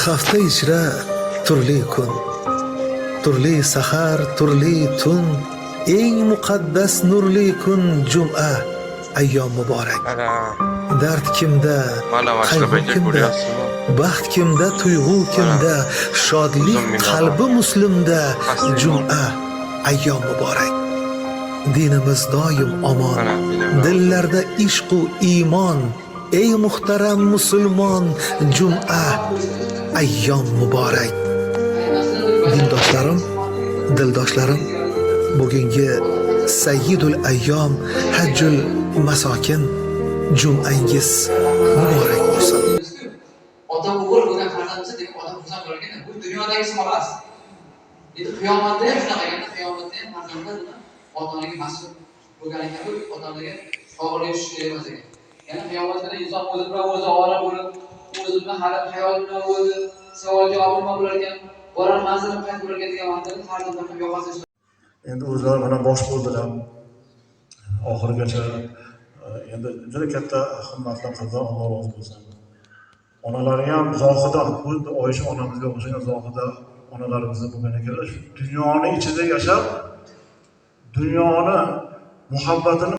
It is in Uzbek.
hafta ichra turli kun, turli sahar, turli tun, eng muqaddas nurli kun juma, ayyom muborak. Dard kimda, qayg'u kimda, baxt kimda, tuyg'u kimda, shodlik qalbi muslimda, juma, ayyom muborak. Dinimiz doim omon, dillarda ishq u iymon, ey muhtaram musulmon, juma, ayyom muborak. Dindoshlarim, dildoshlarim, bugungi Sayyidul ayyom hajjul masokin jumangiz muborak bo'lsin. Ota o'g'il bo'lgan farzandchi deb odam xursand bo'larkan, bu dunyodagisi emas. Endi qiyomatda ham shunaqa ekan, qiyomatda ham farzandlar ota-onaga mas'ul bo'lgan ekan, bu ota-onaga og'irlik tushishi emas ekan. Ya'ni qiyomatda inson o'zi bilan o'zi ovora bo'lib, o'zi bilan hali hayot bilan o'zi savol-javob bo'lar ekan, borar manzilga qaytib bo'lar ekan degan vaqtda farzandlarga yo'qolsa endi o'zlari mana bosh bo'ldilar. Oxirigacha endi juda katta xizmatlar qildilar, Alloh rozi bo'lsin. Onalari ham zohida, xuddi Oyisha onamizga o'xshagan zohida onalarimiz bo'lgan ekanlar. Shu dunyoni ichida yashab, dunyoni muhabbatini